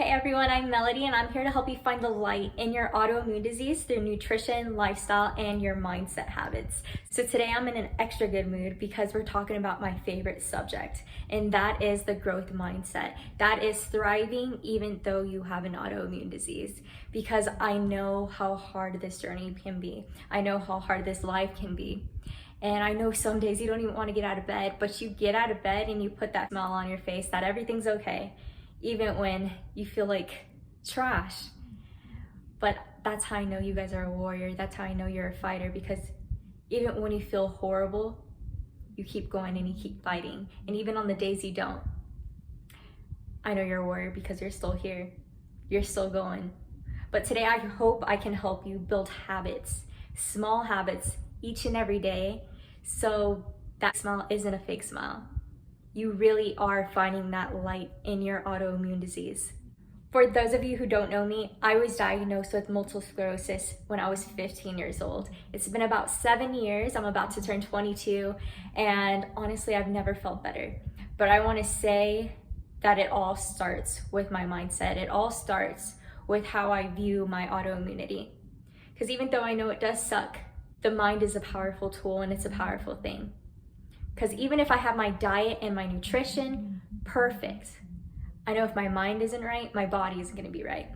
Hey everyone, I'm Melody and I'm here to help you find the light in your autoimmune disease through nutrition, lifestyle, and your mindset habits. So today I'm in an extra good mood because we're talking about my favorite subject, and that is the growth mindset. That is thriving even though you have an autoimmune disease, because I know how hard this journey can be. I know how hard this life can be. And I know some days you don't even want to get out of bed, but you get out of bed and you put that smile on your face that everything's okay, even when you feel like trash. But that's how I know you guys are a warrior. That's how I know you're a fighter, because even when you feel horrible, you keep going and you keep fighting. And even on the days you don't, I know you're a warrior because you're still here. You're still going. But today I hope I can help you build habits, small habits each and every day, so that smile isn't a fake smile. You really are finding that light in your autoimmune disease. For those of you who don't know me, I was diagnosed with multiple sclerosis when I was 15 years old. It's been about 7 years. I'm about to turn 22, and honestly, I've never felt better. But I want to say that it all starts with my mindset. It all starts with how I view my autoimmunity. Because even though I know it does suck, the mind is a powerful tool and it's a powerful thing. Because even if I have my diet and my nutrition perfect, I know if my mind isn't right, my body isn't going to be right.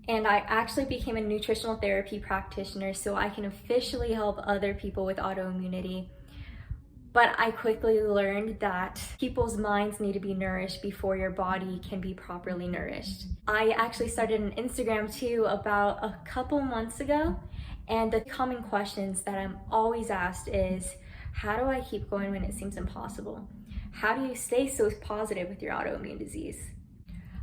And I actually became a nutritional therapy practitioner so I can officially help other people with autoimmunity. But I quickly learned that people's minds need to be nourished before your body can be properly nourished. I actually started an Instagram too about a couple months ago, and the common questions that I'm always asked is, how do I keep going when it seems impossible? How do you stay so positive with your autoimmune disease?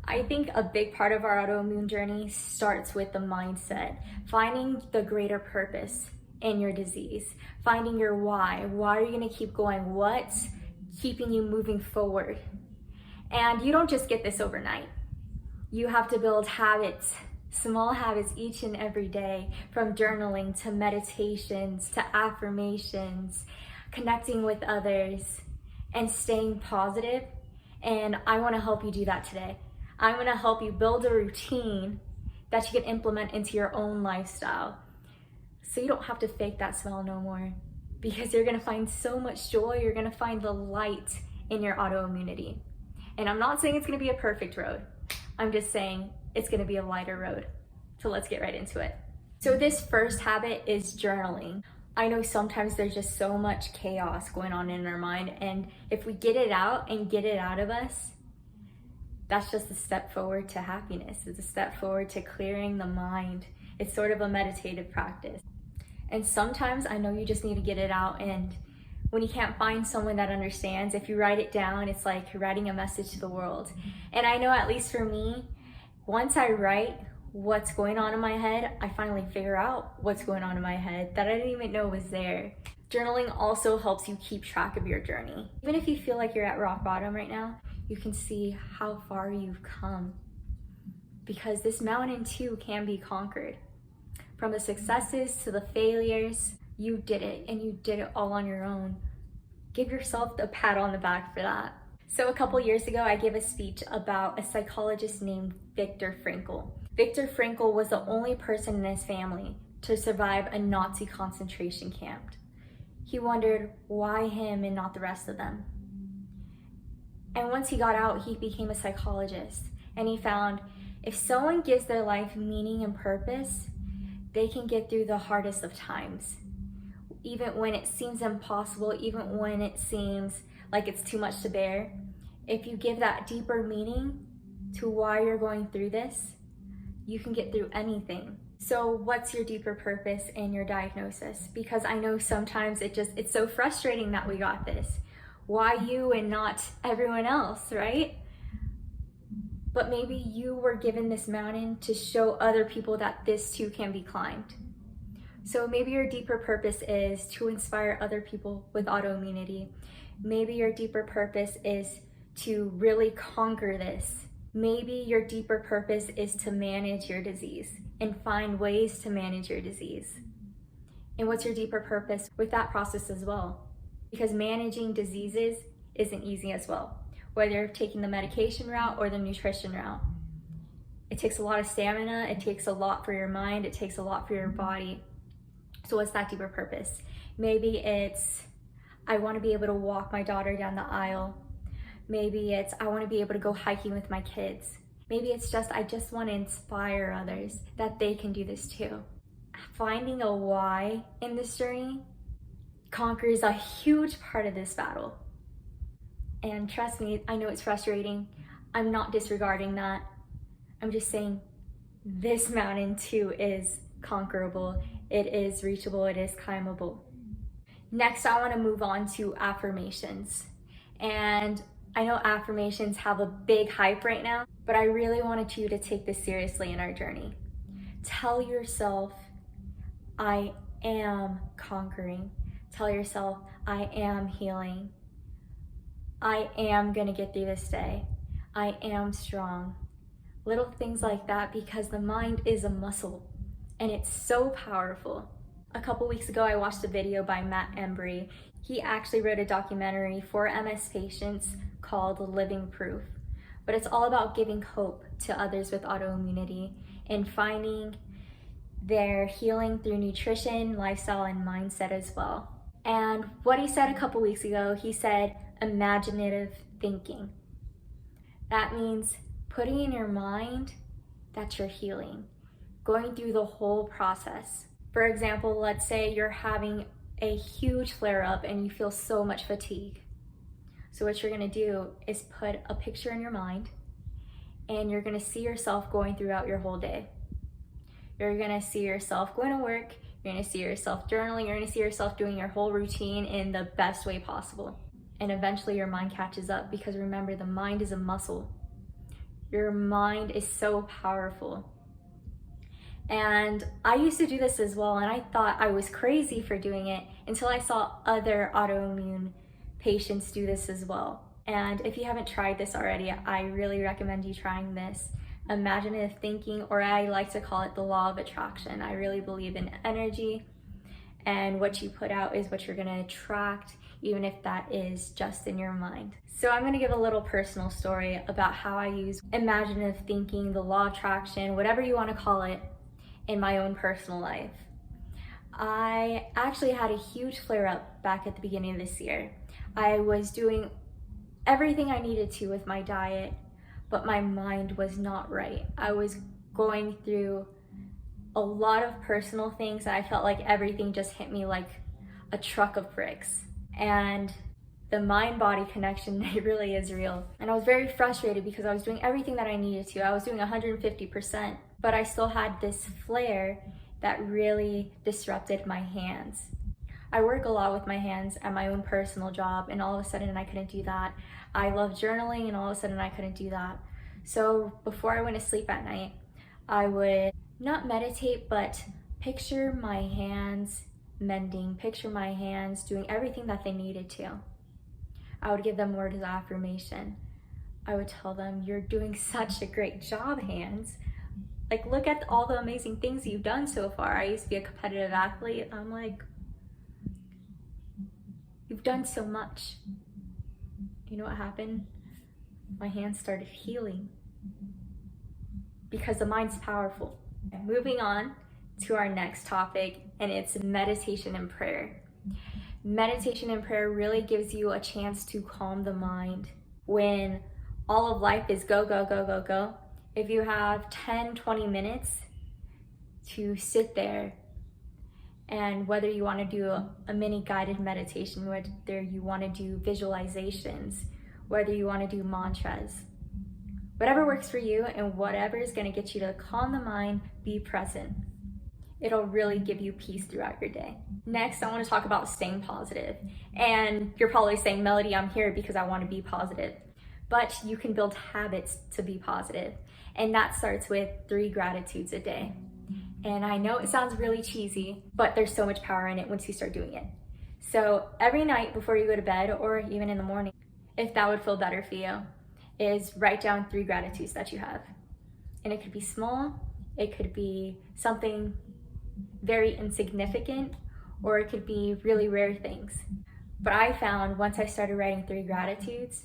I think a big part of our autoimmune journey starts with the mindset, finding the greater purpose in your disease, finding your why. Why are you gonna keep going? What's keeping you moving forward? And you don't just get this overnight. You have to build habits, small habits each and every day, from journaling to meditations to affirmations, connecting with others, and staying positive. And I want to help you do that today. I'm going to help you build a routine that you can implement into your own lifestyle, so you don't have to fake that smile no more, because you're going to find so much joy. You're going to find the light in your autoimmunity. And I'm not saying it's going to be a perfect road. I'm just saying it's going to be a lighter road. So let's get right into it. So this first habit is journaling. I know sometimes there's just so much chaos going on in our mind, and if we get it out and get it out of us, that's just a step forward to happiness. It's a step forward to clearing the mind. It's sort of a meditative practice. And sometimes I know you just need to get it out, and when you can't find someone that understands, if you write it down, it's like writing a message to the world. And I know, at least for me, once I write what's going on in my head, I finally figure out what's going on in my head that I didn't even know was there. Journaling also helps you keep track of your journey. Even if you feel like you're at rock bottom right now, you can see how far you've come, because this mountain too can be conquered. From the successes to the failures, you did it, and you did it all on your own. Give yourself a pat on the back for that. So a couple years ago, I gave a speech about a psychologist named Viktor Frankl. Viktor Frankl was the only person in his family to survive a Nazi concentration camp. He wondered why him and not the rest of them. And once he got out, he became a psychologist, and he found if someone gives their life meaning and purpose, they can get through the hardest of times. Even when it seems impossible, even when it seems like it's too much to bear, if you give that deeper meaning to why you're going through this, you can get through anything. So what's your deeper purpose in your diagnosis? Because I know sometimes it's so frustrating that we got this. Why you and not everyone else, right? But maybe you were given this mountain to show other people that this too can be climbed. So maybe your deeper purpose is to inspire other people with autoimmunity. Maybe your deeper purpose is to really conquer this. Maybe your deeper purpose is to manage your disease and find ways to manage your disease. And what's your deeper purpose with that process as well? Because managing diseases isn't easy as well, whether you're taking the medication route or the nutrition route. It takes a lot of stamina, it takes a lot for your mind, it takes a lot for your body. So what's that deeper purpose? Maybe it's, I want to be able to walk my daughter down the aisle. Maybe it's, I want to be able to go hiking with my kids. Maybe it's just, I just want to inspire others that they can do this too. Finding a why in this journey conquers a huge part of this battle. And trust me, I know it's frustrating. I'm not disregarding that. I'm just saying this mountain too is conquerable. It is reachable, it is climbable. Next, I want to move on to affirmations. And I know affirmations have a big hype right now, but I really wanted you to take this seriously in our journey. Tell yourself, I am conquering. Tell yourself, I am healing. I am gonna get through this day. I am strong. Little things like that, because the mind is a muscle and it's so powerful. A couple weeks ago, I watched a video by Matt Embry. He actually wrote a documentary for MS patients called Living Proof. But it's all about giving hope to others with autoimmunity and finding their healing through nutrition, lifestyle, and mindset as well. And what he said a couple weeks ago, he said imaginative thinking. That means putting in your mind that you're healing, going through the whole process. For example, let's say you're having a huge flare-up and you feel so much fatigue. So what you're gonna do is put a picture in your mind and you're gonna see yourself going throughout your whole day. You're gonna see yourself going to work, you're gonna see yourself journaling, you're gonna see yourself doing your whole routine in the best way possible. And eventually your mind catches up, because remember, the mind is a muscle. Your mind is so powerful. And I used to do this as well, and I thought I was crazy for doing it until I saw other autoimmune patients do this as well. And if you haven't tried this already, I really recommend you trying this. Imaginative thinking, or I like to call it the law of attraction. I really believe in energy, and what you put out is what you're gonna attract, even if that is just in your mind. So I'm gonna give a little personal story about how I use imaginative thinking, the law of attraction, whatever you wanna call it, in my own personal life. I actually had a huge flare-up back at the beginning of this year. I was doing everything I needed to with my diet, but my mind was not right. I was going through a lot of personal things, and I felt like everything just hit me like a truck of bricks. And the mind-body connection, it really is real. And I was very frustrated because I was doing everything that I needed to. I was doing 150%, but I still had this flare that really disrupted my hands. I work a lot with my hands at my own personal job, and all of a sudden I couldn't do that. I love journaling, and all of a sudden I couldn't do that. So before I went to sleep at night, I would not meditate, but picture my hands mending, picture my hands doing everything that they needed to. I would give them words of affirmation. I would tell them, you're doing such a great job, hands. Like, look at all the amazing things you've done so far. I used to be a competitive athlete. I'm like, you've done so much. You know what happened? My hands started healing, because the mind's powerful. Moving on to our next topic, and it's meditation and prayer. Meditation and prayer really gives you a chance to calm the mind when all of life is go, go, go, go, go. If you have 10, 20 minutes to sit there, and whether you want to do a mini guided meditation, whether you want to do visualizations, whether you want to do mantras, whatever works for you and whatever is going to get you to calm the mind, be present. It'll really give you peace throughout your day. Next, I want to talk about staying positive. And you're probably saying, Melody, I'm here because I want to be positive. But you can build habits to be positive. And that starts with 3 gratitudes a day. And I know it sounds really cheesy, but there's so much power in it once you start doing it. So every night before you go to bed, or even in the morning, if that would feel better for you, is write down 3 gratitudes that you have. And it could be small, it could be something very insignificant, or it could be really rare things. But I found once I started writing 3 gratitudes,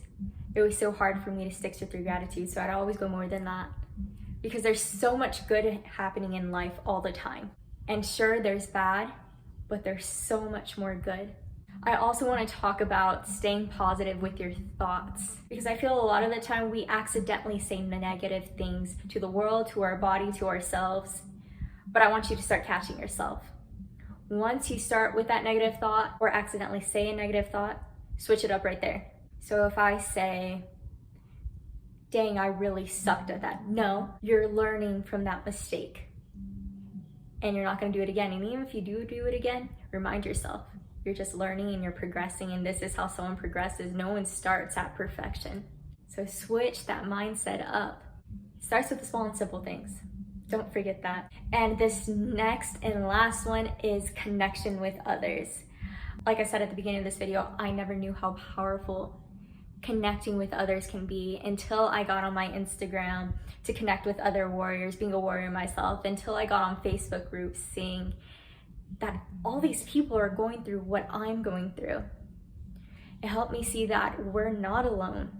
it was so hard for me to stick to 3 gratitudes, so I'd always go more than that. because there's so much good happening in life all the time. And sure, there's bad, but there's so much more good. I also want to talk about staying positive with your thoughts, because I feel a lot of the time we accidentally say negative things to the world, to our body, to ourselves. But I want you to start catching yourself. Once you start with that negative thought or accidentally say a negative thought, switch it up right there. So if I say, dang, I really sucked at that. No, you're learning from that mistake. And you're not gonna do it again. And even if you do it again, remind yourself, you're just learning and you're progressing, and this is how someone progresses. No one starts at perfection. So switch that mindset up. It starts with the small and simple things. Don't forget that. And this next and last one is connection with others. Like I said at the beginning of this video, I never knew how powerful connecting with others can be until I got on my Instagram to connect with other warriors, being a warrior myself, until I got on Facebook groups seeing that all these people are going through what I'm going through. It helped me see that we're not alone,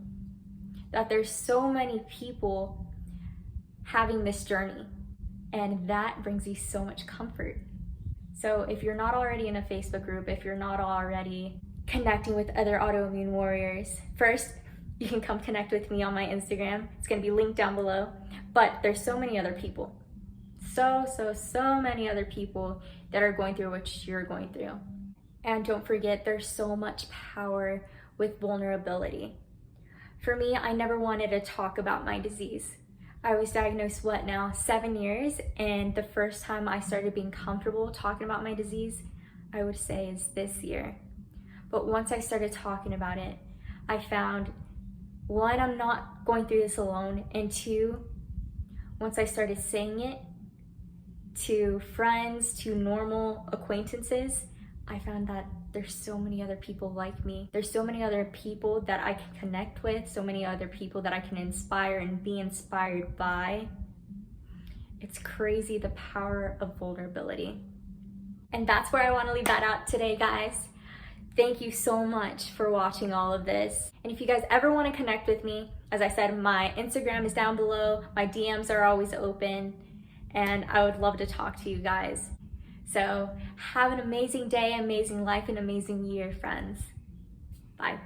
that there's so many people having this journey, and that brings you so much comfort. So if you're not already in a Facebook group, if you're not already connecting with other autoimmune warriors, first, you can come connect with me on my Instagram. It's gonna be linked down below. But there's so many other people. So many other people that are going through what you're going through. And don't forget, there's so much power with vulnerability. For me, I never wanted to talk about my disease. I was diagnosed, 7 years? And the first time I started being comfortable talking about my disease, I would say is this year. But once I started talking about it, I found, one, I'm not going through this alone, and two, once I started saying it to friends, to normal acquaintances, I found that there's so many other people like me. There's so many other people that I can connect with, so many other people that I can inspire and be inspired by. It's crazy, the power of vulnerability. And that's where I want to leave that out today, guys. Thank you so much for watching all of this. And if you guys ever want to connect with me, as I said, my Instagram is down below. My DMs are always open, and I would love to talk to you guys. So have an amazing day, amazing life, and amazing year, friends. Bye.